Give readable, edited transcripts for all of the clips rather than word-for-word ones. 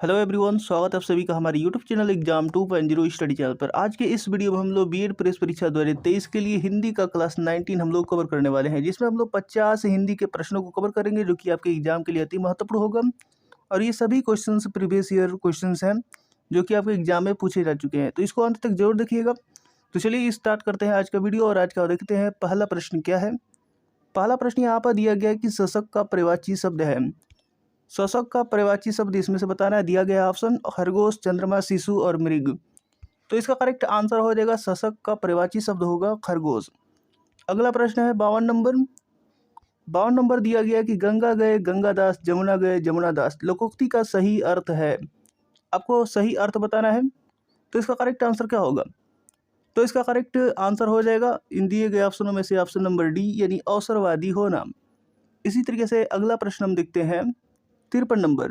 Hello everyone, स्वागत है आप सभी का हमारे YouTube channel exam 2.0 study channel पर। आज के इस वीडियो में हम लोग बीएड प्रेस परीक्षा 2023 के लिए हिंदी का क्लास 19 हम लोग कवर करने वाले हैं, जिसमें हम लोग 50 हिंदी के प्रश्नों को कवर करेंगे, जो कि आपके एग्जाम के लिए अति महत्वपूर्ण होगा। और ये सभी क्वेश्चंस प्रीवियस ईयर क्वेश्चंस हैं, जो कि आपके एग्जाम में पूछे जा चुके हैं, तो इसको अंत तक जरूर देखिएगा। तो चलिए स्टार्ट करते हैं आज का वीडियो। और आज का देखते हैं पहला प्रश्न क्या है। पहला प्रश्न यहाँ पर दिया गया है कि शशक का पर्यायवाची शब्द है। शशक का पर्यायवाची शब्द इसमें से बताना है। दिया गया ऑप्शन खरगोश, चंद्रमा, शिशु और मृग। तो इसका करेक्ट आंसर हो जाएगा शशक का पर्यायवाची शब्द होगा खरगोश। अगला प्रश्न है 52 नंबर। 52 नंबर दिया गया कि गंगा गए गंगादास, जमुना गए जमुनादास लोकोक्ति का सही अर्थ है। आपको सही अर्थ बताना है। तो इसका करेक्ट आंसर क्या होगा? तो इसका करेक्ट आंसर हो जाएगा इन दिए गए ऑप्शनों में से ऑप्शन नंबर डी, यानी अवसरवादी होना। इसी तरीके से अगला प्रश्न हम देखते हैं 53 नंबर।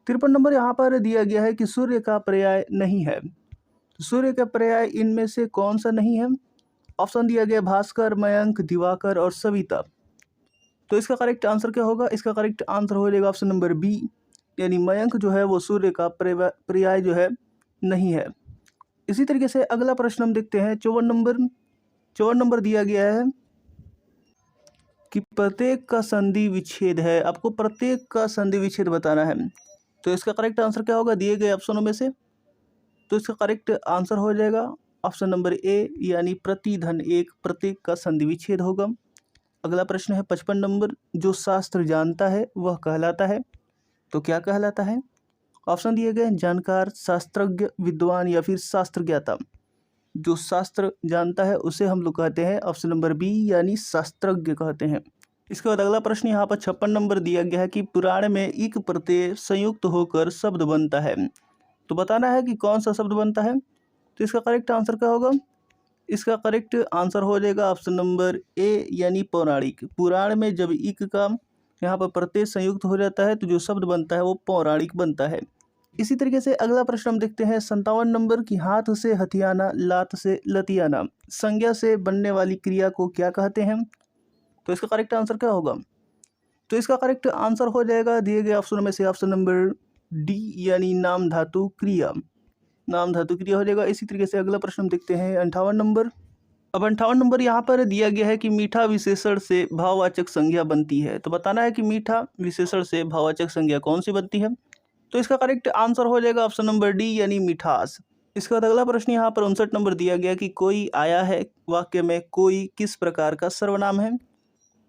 53 नंबर यहाँ पर दिया गया है कि सूर्य का पर्याय नहीं है। तो सूर्य का पर्याय इनमें से कौन सा नहीं है? ऑप्शन दिया गया भास्कर, मयंक, दिवाकर और सविता। तो इसका करेक्ट आंसर क्या होगा? इसका करेक्ट आंसर हो जाएगा ऑप्शन नंबर बी, यानी मयंक जो है वो सूर्य का पर्याय जो है नहीं है। इसी तरीके से अगला प्रश्न हम देखते हैं 54 नंबर। 54 नंबर दिया गया है कि प्रत्येक का संधि विच्छेद है। आपको प्रत्येक का संधि विच्छेद बताना है। तो इसका करेक्ट आंसर क्या होगा दिए गए ऑप्शनों में से? तो इसका करेक्ट आंसर हो जाएगा ऑप्शन नंबर ए, यानी प्रतिधन एक प्रत्येक का संधि विच्छेद होगा। अगला प्रश्न है 55 नंबर। जो शास्त्र जानता है वह कहलाता है। तो क्या कहलाता है? ऑप्शन दिए गए जानकार, शास्त्रज्ञ, विद्वान या फिर शास्त्र ज्ञाता। जो शास्त्र जानता है उसे हम लोग कहते हैं ऑप्शन नंबर बी, यानी शास्त्रज्ञ कहते हैं। इसके बाद अगला प्रश्न यहाँ पर 56 नंबर दिया गया है कि पुराण में इक प्रत्यय संयुक्त होकर शब्द बनता है। तो बताना है कि कौन सा शब्द बनता है। तो इसका करेक्ट आंसर क्या होगा? इसका करेक्ट आंसर हो जाएगा ऑप्शन नंबर ए, यानी पौराणिक। पुराण में जब इक का यहाँ पर प्रत्यय संयुक्त हो जाता है तो जो शब्द बनता है वो पौराणिक बनता है। इसी तरीके से अगला प्रश्न हम देखते हैं 57 नंबर की हाथ से हथियाना, लात से लतियाना संज्ञा से बनने वाली क्रिया को क्या कहते हैं। तो इसका करेक्ट आंसर क्या होगा? तो इसका करेक्ट आंसर हो जाएगा दिए गए ऑप्शनों में से ऑप्शन नंबर डी, यानी नाम धातु क्रिया। नाम धातु क्रिया हो जाएगा। इसी तरीके से अगला प्रश्न हम देखते हैं 58 नंबर। अब 58 नंबर यहाँ पर दिया गया है कि मीठा विशेषण से भाववाचक संज्ञा बनती है। तो बताना है कि मीठा विशेषण से भाववाचक संज्ञा कौन सी बनती है। तो इसका करेक्ट आंसर हो जाएगा ऑप्शन नंबर डी, यानी मिठास। इसके बाद अगला प्रश्न यहाँ पर 59 नंबर दिया गया कि कोई आया है वाक्य में कोई किस प्रकार का सर्वनाम है।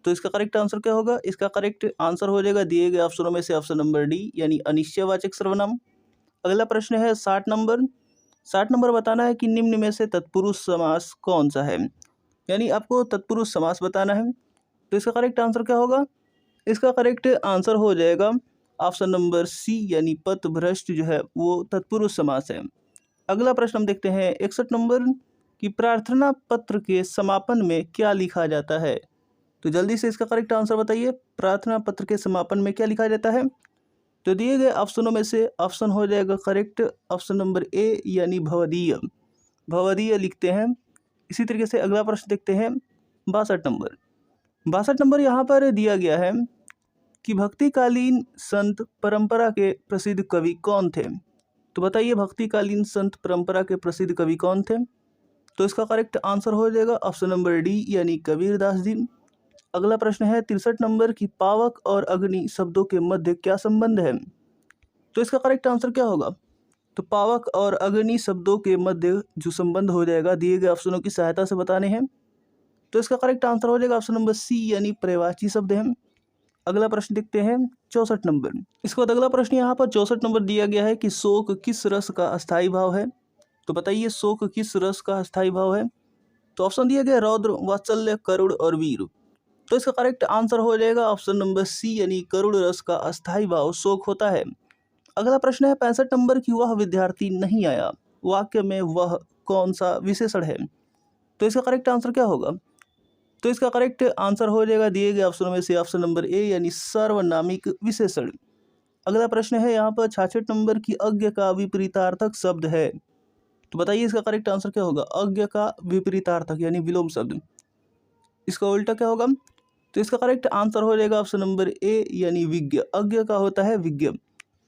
तो इसका करेक्ट आंसर क्या होगा? इसका करेक्ट आंसर हो जाएगा दिए गए ऑप्शनों में से ऑप्शन नंबर डी, यानी अनिश्चयवाचक सर्वनाम। अगला प्रश्न है 60 नंबर। 60 नंबर बताना है कि निम्न में से तत्पुरुष समास कौन सा है। यानी आपको तत्पुरुष समास बताना है। तो इसका करेक्ट आंसर क्या होगा? इसका करेक्ट आंसर हो जाएगा ऑप्शन नंबर सी, यानी पथभ्रष्ट जो है वो तत्पुरुष समास है। अगला प्रश्न हम देखते हैं 61 नंबर कि प्रार्थना पत्र के समापन में क्या लिखा जाता है। तो जल्दी से इसका करेक्ट आंसर बताइए। प्रार्थना पत्र के समापन में क्या लिखा जाता है? तो दिए गए ऑप्शनों में से ऑप्शन हो जाएगा करेक्ट ऑप्शन नंबर ए, यानी भवदीय। भवदीय लिखते हैं। इसी तरीके से अगला प्रश्न देखते हैं 62 नंबर। 62 नंबर यहाँ पर दिया गया है कि भक्तिकालीन संत परंपरा के प्रसिद्ध कवि कौन थे। तो बताइए भक्तिकालीन संत परंपरा के प्रसिद्ध कवि कौन थे। तो इसका करेक्ट आंसर हो जाएगा ऑप्शन नंबर डी, यानी कबीरदास जी। अगला प्रश्न है 63 नंबर की पावक और अग्नि शब्दों के मध्य क्या संबंध है। तो इसका करेक्ट आंसर क्या होगा? तो पावक और अग्नि शब्दों के मध्य जो संबंध हो जाएगा दिए गए ऑप्शनों की सहायता से बताने हैं। तो इसका करेक्ट आंसर हो जाएगा ऑप्शन नंबर सी, यानी पर्यायवाची शब्द है। अगला प्रश्न देखते हैं 64 नंबर। इसके बाद अगला प्रश्न यहाँ पर 64 नंबर दिया गया है कि शोक किस रस का अस्थायी भाव है। तो बताइए शोक किस रस का अस्थायी भाव है। तो ऑप्शन दिया गया रौद्र, वात्सल्य, करुण और वीर। तो इसका करेक्ट आंसर हो जाएगा ऑप्शन नंबर सी, यानी करुण रस का अस्थायी भाव शोक होता है। अगला प्रश्न है 65 नंबर की वह विद्यार्थी नहीं आया वाक्य में वह कौन सा विशेषण है। तो इसका करेक्ट आंसर क्या होगा? तो इसका करेक्ट आंसर हो जाएगा दिए गए ऑप्शनों में से ऑप्शन नंबर ए, यानी सर्वनामिक विशेषण। अगला प्रश्न है यहाँ पर 66 नंबर की अज्ञ का विपरीतार्थक शब्द है। तो बताइए इसका करेक्ट आंसर क्या होगा? अज्ञ का विपरीतार्थक यानी विलोम शब्द, इसका उल्टा क्या होगा? तो इसका करेक्ट आंसर हो जाएगा ऑप्शन नंबर ए, यानी विज्ञ। अज्ञ का होता है विज्ञ।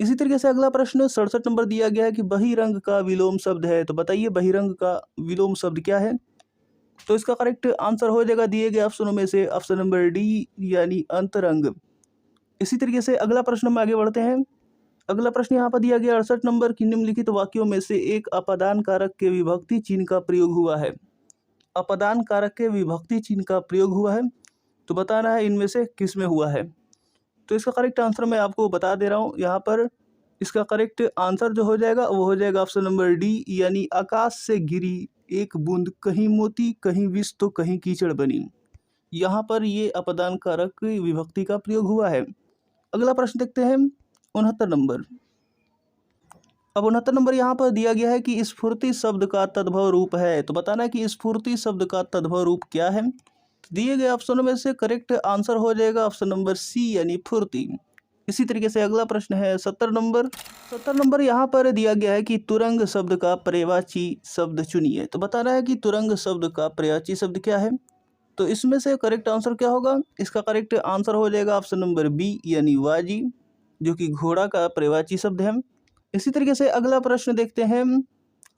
इसी तरीके से अगला प्रश्न 67 नंबर दिया गया है कि बहिरंग का विलोम शब्द है, तो बताइए बहिरंग का विलोम शब्द क्या है। तो इसका करेक्ट आंसर हो जाएगा दिए गए ऑप्शनों में से ऑप्शन नंबर डी यानी अंतरंग। इसी तरीके से अगला प्रश्न में आगे बढ़ते हैं। अगला प्रश्न यहाँ पर दिया गया 68 नंबर की निम्नलिखित वाक्यों में से एक अपादान कारक के विभक्ति चिन्ह का प्रयोग हुआ है। अपादान कारक के विभक्ति चिन्ह का प्रयोग हुआ है, तो बताना है इनमें से किस में हुआ है। तो इसका करेक्ट आंसर मैं आपको बता दे रहा हूँ यहाँ पर। इसका करेक्ट आंसर जो हो जाएगा वो हो जाएगा ऑप्शन नंबर डी यानी आकाश से गिरी एक बूंद कहीं मोती कहीं विष तो कहीं कीचड़ बनी। यहाँ पर ये अपदान कारक विभक्ति का प्रयोग हुआ है। अगला प्रश्न देखते हैं 69 नंबर। अब 69 नंबर यहाँ पर दिया गया है कि स्फूर्ति शब्द का तद्भव रूप है, तो बताना है कि स्फूर्ति शब्द का तद्भव रूप क्या है। दिए गए ऑप्शनों में से करेक्ट आंसर हो जाएगा ऑप्शन नंबर सी यानी फुर्ती। इसी तरीके से अगला प्रश्न है 70 नंबर। 70 नंबर यहाँ पर दिया गया है कि तुरंग शब्द का पर्यायवाची शब्द चुनिए, तो बताना है कि तुरंग शब्द का पर्यायवाची शब्द क्या है। तो इसमें से करेक्ट आंसर क्या होगा। इसका करेक्ट आंसर हो जाएगा ऑप्शन नंबर बी यानी वाजी, जो कि घोड़ा का पर्यायवाची शब्द है। इसी तरीके से अगला प्रश्न देखते हैं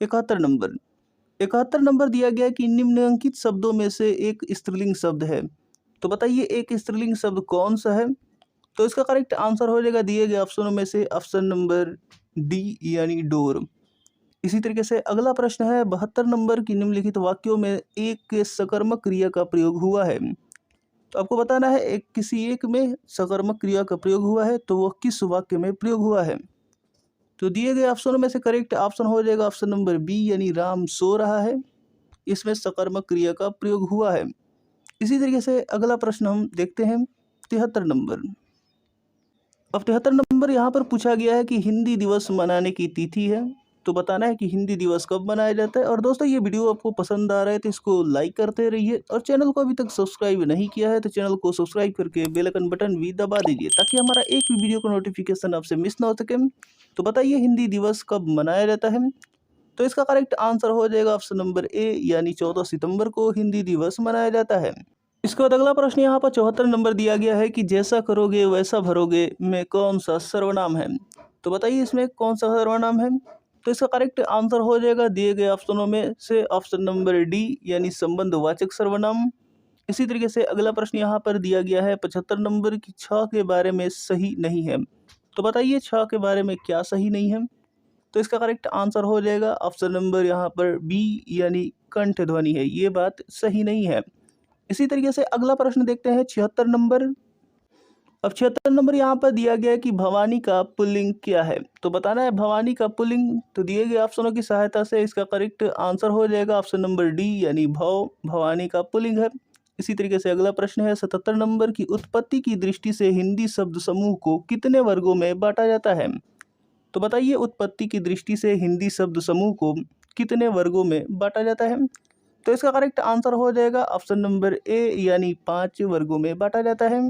71 नंबर। 71 नंबर दिया गया है कि निम्नलिखित शब्दों में से एक स्त्रीलिंग शब्द है, तो बताइए एक स्त्रीलिंग शब्द कौन सा है। तो इसका करेक्ट आंसर हो जाएगा दिए गए ऑप्शनों में से ऑप्शन नंबर डी यानी डोर। इसी तरीके से अगला प्रश्न है 72 नंबर की निम्नलिखित वाक्यों में एक के सकर्मक क्रिया का प्रयोग हुआ है, तो आपको बताना है एक किसी एक में सकर्मक क्रिया का प्रयोग हुआ है, तो वह किस वाक्य में प्रयोग हुआ है। तो दिए गए ऑप्शनों में से करेक्ट ऑप्शन हो जाएगा ऑप्शन नंबर बी यानी राम सो रहा है, इसमें सकर्मक क्रिया का प्रयोग हुआ है। इसी तरीके से अगला प्रश्न हम देखते हैं 73 नंबर। अब 73 नंबर यहाँ पर पूछा गया है कि हिंदी दिवस मनाने की तिथि है, तो बताना है कि हिंदी दिवस कब मनाया जाता है। और दोस्तों ये वीडियो आपको पसंद आ रहा है तो इसको लाइक करते रहिए, और चैनल को अभी तक सब्सक्राइब नहीं किया है तो चैनल को सब्सक्राइब करके बेल आइकन बटन भी दबा दीजिए, ताकि हमारा एक भी वीडियो का नोटिफिकेशन आपसे मिस ना हो सके। तो बताइए हिंदी दिवस कब मनाया जाता है। तो इसका करेक्ट आंसर हो जाएगा ऑप्शन नंबर ए यानी 14 सितंबर को हिंदी दिवस मनाया जाता है। इसके बाद अगला प्रश्न यहाँ पर 74 नंबर दिया गया है कि जैसा करोगे वैसा भरोगे में कौन सा सर्वनाम है, तो बताइए इसमें कौन सा सर्वनाम है। तो इसका करेक्ट आंसर हो जाएगा दिए गए ऑप्शनों में से ऑप्शन नंबर डी यानी संबंधवाचक सर्वनाम। इसी तरीके से अगला प्रश्न यहाँ पर दिया गया है 75 नंबर की 6 के बारे में सही नहीं है, तो बताइए 6 के बारे में क्या सही नहीं है। तो इसका करेक्ट आंसर हो जाएगा ऑप्शन नंबर यहाँ पर बी यानी कंठ ध्वनि है, ये बात सही नहीं है। इसी तरीके से अगला प्रश्न देखते हैं 76 नंबर। अब 76 नंबर यहाँ पर दिया गया है कि भवानी का पुल्लिंग क्या है, तो बताना है भवानी का पुल्लिंग। तो दिए गए ऑप्शनों की सहायता से इसका करेक्ट आंसर हो जाएगा ऑप्शन नंबर डी यानी भव, भवानी का पुल्लिंग है। इसी तरीके से अगला प्रश्न है 77 नंबर की उत्पत्ति की दृष्टि से हिंदी शब्द समूह को कितने वर्गों में बांटा जाता है, तो बताइए उत्पत्ति की दृष्टि से हिंदी शब्द समूह को कितने वर्गों में बांटा जाता है। तो इसका करेक्ट आंसर हो जाएगा ऑप्शन नंबर ए यानी 5 वर्गों में बांटा जाता है।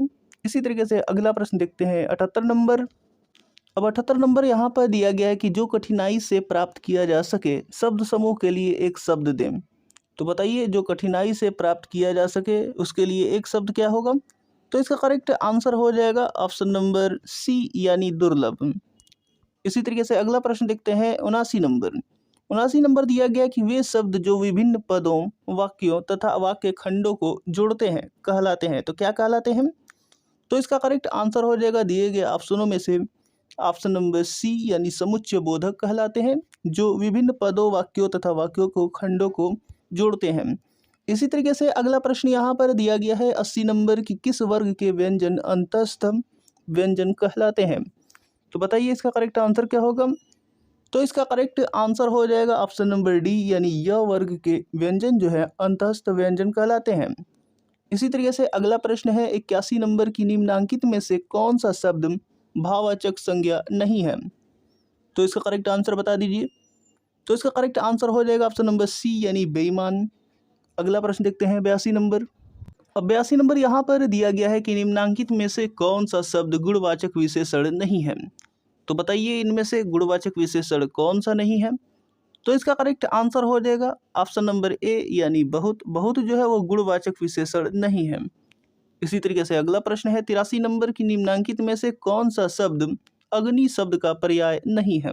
इसी तरीके से अगला प्रश्न देखते हैं 78 नंबर। अब 78 नंबर यहाँ पर दिया गया है कि जो कठिनाई से प्राप्त किया जा सके शब्द समूह के लिए एक शब्द दें, तो बताइए जो कठिनाई से प्राप्त किया जा सके उसके लिए एक शब्द क्या होगा। तो इसका करेक्ट आंसर हो जाएगा ऑप्शन नंबर सी यानी दुर्लभ। इसी तरीके से अगला प्रश्न देखते हैं 79 नंबर। 79 नंबर दिया गया कि वे शब्द जो विभिन्न पदों, वाक्यों तथा वाक्य खंडों को जोड़ते हैं कहलाते हैं, तो क्या कहलाते हैं। तो इसका करेक्ट आंसर हो जाएगा दिए गए ऑप्शनों में से ऑप्शन नंबर सी यानी समुच्चय बोधक कहलाते हैं, जो विभिन्न पदों, वाक्यों तथा वाक्यों को खंडों को जोड़ते हैं। इसी तरीके से अगला प्रश्न यहाँ पर दिया गया है 80 नंबर की किस वर्ग के व्यंजन अंतस्थ व्यंजन कहलाते हैं, तो बताइए इसका करेक्ट आंसर क्या होगा। तो इसका करेक्ट आंसर हो जाएगा ऑप्शन नंबर डी यानी य वर्ग के व्यंजन जो है अंतस्थ व्यंजन कहलाते हैं। इसी तरीके से अगला प्रश्न है 81 नंबर की निम्नांकित में से कौन सा शब्द भाववाचक संज्ञा नहीं है, तो इसका करेक्ट आंसर बता दीजिए। तो इसका करेक्ट आंसर हो जाएगा ऑप्शन नंबर सी यानी बेईमान। अगला प्रश्न देखते हैं 82 नंबर। अब 82 नंबर यहाँ पर दिया गया है कि निम्नांकित में से कौन सा शब्द गुणवाचक विशेषण नहीं है, तो बताइए इनमें से गुणवाचक विशेषण कौन सा नहीं है। तो इसका करेक्ट आंसर हो जाएगा ऑप्शन नंबर ए यानी बहुत। बहुत जो है वो गुणवाचक विशेषण नहीं है। इसी तरीके से अगला प्रश्न है 83 नंबर की निम्नांकित में से कौन सा शब्द अग्नि शब्द का पर्याय नहीं है।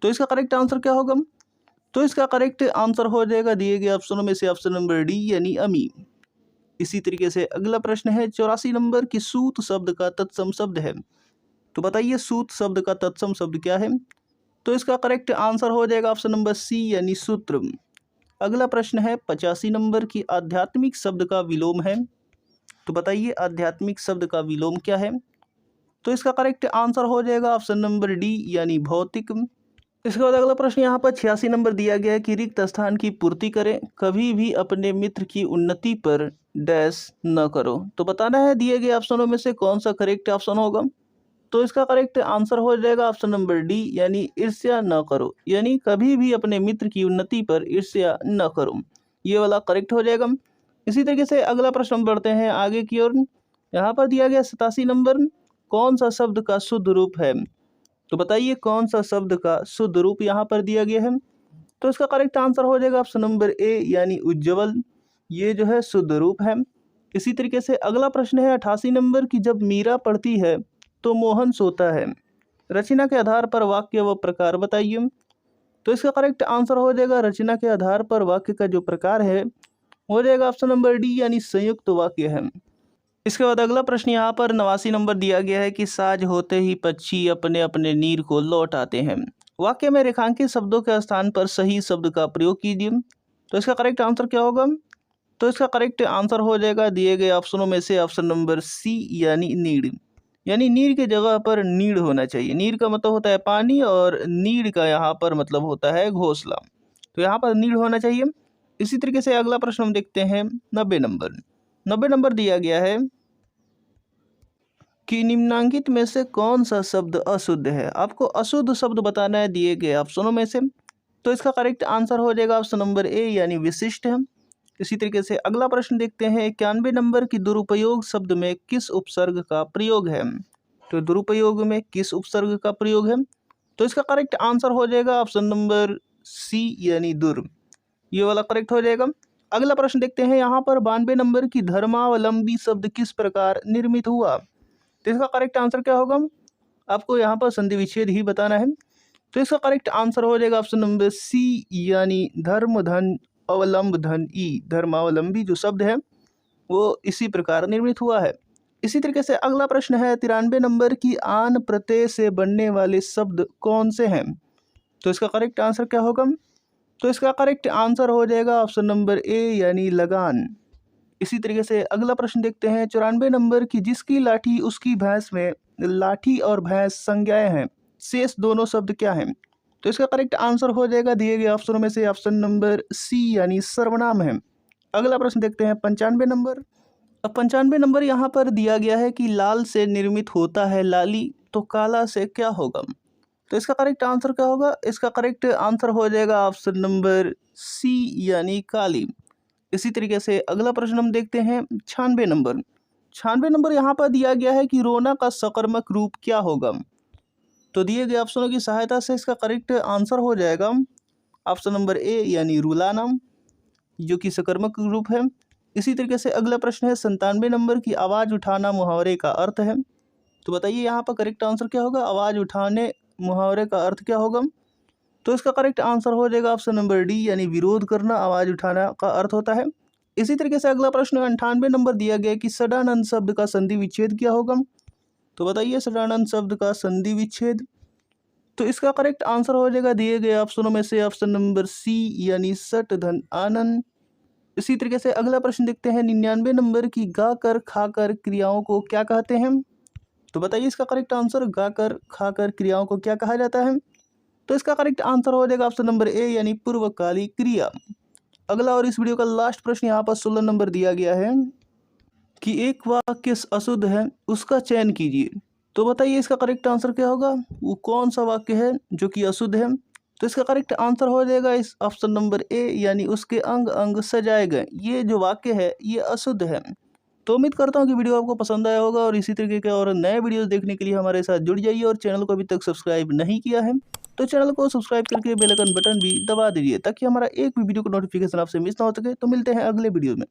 तो इसका करेक्ट आंसर क्या होगा? तो इसका करेक्ट आंसर हो जाएगा दिए गए ऑप्शनों में से ऑप्शन नंबर डी यानी अमी। इसी तरीके से अगला प्रश्न है 84 नंबर की सूत शब्द का तत्सम शब्द है। तो बताइए सूत शब्द का तत्सम शब्द क्या है? तो इसका करेक्ट आंसर हो जाएगा ऑप्शन नंबर सी यानी सूत्र। अगला प्रश्न है 85 नंबर की आध्यात्मिक शब्द का विलोम है। तो बताइए आध्यात्मिक शब्द का विलोम क्या है? तो इसका करेक्ट आंसर हो जाएगा ऑप्शन नंबर डी यानी भौतिक। इसके बाद अगला प्रश्न यहाँ पर 86 नंबर दिया गया है कि रिक्त स्थान की पूर्ति करें, कभी भी अपने मित्र की उन्नति पर डैश न करो। तो बताना है दिए गए ऑप्शनों में से कौन सा करेक्ट ऑप्शन होगा। तो इसका करेक्ट आंसर हो जाएगा ऑप्शन नंबर डी यानी ईर्ष्या न करो, यानी कभी भी अपने मित्र की उन्नति पर ईर्ष्या न करो, ये वाला करेक्ट हो जाएगा। इसी तरीके से अगला प्रश्न बढ़ते हैं आगे की ओर। यहाँ पर दिया गया 87 नंबर कौन सा शब्द का शुद्ध रूप है। तो बताइए कौन सा शब्द का शुद्ध रूप यहाँ पर दिया गया है। तो इसका करेक्ट आंसर हो जाएगा ऑप्शन नंबर ए यानी उज्ज्वल, ये जो है शुद्ध रूप है। इसी तरीके से अगला प्रश्न है 88 नंबर की जब मीरा पढ़ती है तो मोहन सोता है, रचना के आधार पर वाक्य व प्रकार बताइए। तो इसका करेक्ट आंसर हो जाएगा रचना के आधार पर वाक्य का जो प्रकार है हो जाएगा ऑप्शन नंबर डी यानी संयुक्त वाक्य है। इसके बाद अगला प्रश्न यहाँ पर 89 नंबर दिया गया है कि साँझ होते ही पक्षी अपने अपने नीर को लौट आते हैं, वाक्य में रेखांकित शब्दों के स्थान पर सही शब्द का प्रयोग कीजिए। तो इसका करेक्ट आंसर क्या होगा? तो इसका करेक्ट आंसर हो जाएगा दिए गए ऑप्शनों में से ऑप्शन नंबर सी यानी नीड़, यानी नीर के जगह पर नीड़ होना चाहिए। नीर का मतलब होता है पानी और नीड़ का यहाँ पर मतलब होता है घोंसला, तो यहाँ पर नीड़ होना चाहिए। इसी तरीके से अगला प्रश्न हम देखते हैं 90 नंबर दिया गया है कि निम्नांकित में से कौन सा शब्द अशुद्ध है। आपको अशुद्ध शब्द बताना है दिए गए ऑप्शनों में से। तो इसका करेक्ट आंसर हो जाएगा ऑप्शन नंबर ए यानी विशिष्ट है। इसी तरीके से अगला प्रश्न देखते हैं 91 नंबर की दुरुपयोग शब्द में किस उपसर्ग का प्रयोग है। तो दुरुपयोग में किस उपसर्ग का प्रयोग है? तो इसका करेक्ट आंसर हो जाएगा ऑप्शन नंबर सी यानी दुर, ये वाला करेक्ट हो जाएगा। अगला प्रश्न देखते हैं यहाँ पर 92 नंबर की धर्मावलंबी शब्द किस प्रकार निर्मित हुआ। तो इसका करेक्ट आंसर क्या होगा? आपको यहाँ पर संधि विच्छेद ही बताना है। तो इसका करेक्ट आंसर हो जाएगा ऑप्शन नंबर सी यानी धर्म धन अवलंब धन ई, धर्मावलंबी जो शब्द है वो इसी प्रकार निर्मित हुआ है। इसी तरीके से अगला प्रश्न है 93 नंबर की आन प्रत्यय से बनने वाले शब्द कौन से हैं। तो इसका करेक्ट आंसर क्या होगा? तो इसका करेक्ट आंसर हो जाएगा ऑप्शन नंबर ए यानी लगान। इसी तरीके से अगला प्रश्न देखते हैं 94 नंबर की जिसकी लाठी उसकी भैंस में लाठी और भैंस संज्ञाएं हैं, शेष दोनों शब्द क्या हैं। तो इसका करेक्ट आंसर हो जाएगा दिए गए ऑप्शनों में से ऑप्शन नंबर सी यानी सर्वनाम है। अगला प्रश्न देखते हैं 95 नंबर। अब 95 नंबर यहाँ पर दिया गया है कि लाल से निर्मित होता है लाली, तो काला से क्या होगा। तो इसका करेक्ट आंसर क्या होगा? इसका करेक्ट आंसर हो जाएगा ऑप्शन नंबर सी यानी काली। इसी तरीके से अगला प्रश्न हम देखते हैं 96 नंबर यहाँ पर दिया गया है कि रोना का सकर्मक रूप क्या होगा। तो दिए गए ऑप्शनों की सहायता से इसका करेक्ट आंसर हो जाएगा ऑप्शन नंबर ए यानी रुलाना, जो कि सकर्मक रूप है। इसी तरीके से अगला प्रश्न है 97 नंबर की आवाज़ उठाना मुहावरे का अर्थ है। तो बताइए यहाँ पर करेक्ट आंसर क्या होगा? आवाज़ उठाने मुहावरे का अर्थ क्या होगा? तो इसका करेक्ट आंसर हो जाएगा ऑप्शन नंबर डी यानी विरोध करना, आवाज़ उठाना का अर्थ होता है। इसी तरीके से अगला प्रश्न 98 नंबर दिया गया कि सडानंद शब्द का संधि विच्छेद क्या होगा। तो बताइए सडानंद शब्द का संधि विच्छेद। तो इसका करेक्ट आंसर हो जाएगा दिए गए ऑप्शनों में से ऑप्शन नंबर सी यानी सट धन आनंद। इसी तरीके से अगला प्रश्न देखते हैं 99 नंबर की गाकर खाकर क्रियाओं को क्या कहते हैं। तो बताइए इसका करेक्ट आंसर गाकर खाकर क्रियाओं को क्या कहा जाता है। तो इसका करेक्ट आंसर हो जाएगा ऑप्शन नंबर ए यानी पूर्वकालिक क्रिया। अगला और इस वीडियो का लास्ट प्रश्न यहाँ पर 16 नंबर दिया गया है कि एक वाक्य अशुद्ध है उसका चयन कीजिए। तो बताइए इसका करेक्ट आंसर क्या होगा? वो कौन सा वाक्य है जो कि अशुद्ध है। तो इसका करेक्ट आंसर हो जाएगा इस ऑप्शन नंबर ए यानी उसके अंग अंग सजाए गए, ये जो वाक्य है ये अशुद्ध है। तो उम्मीद करता हूँ कि वीडियो आपको पसंद आया होगा और इसी तरीके के और नए वीडियोस देखने के लिए हमारे साथ जुड़ जाइए और चैनल को अभी तक सब्सक्राइब नहीं किया है तो चैनल को सब्सक्राइब करके बेल आइकन बटन भी दबा दीजिए ताकि हमारा एक भी वीडियो का नोटिफिकेशन आपसे मिस ना हो सके। तो मिलते हैं अगले वीडियो में।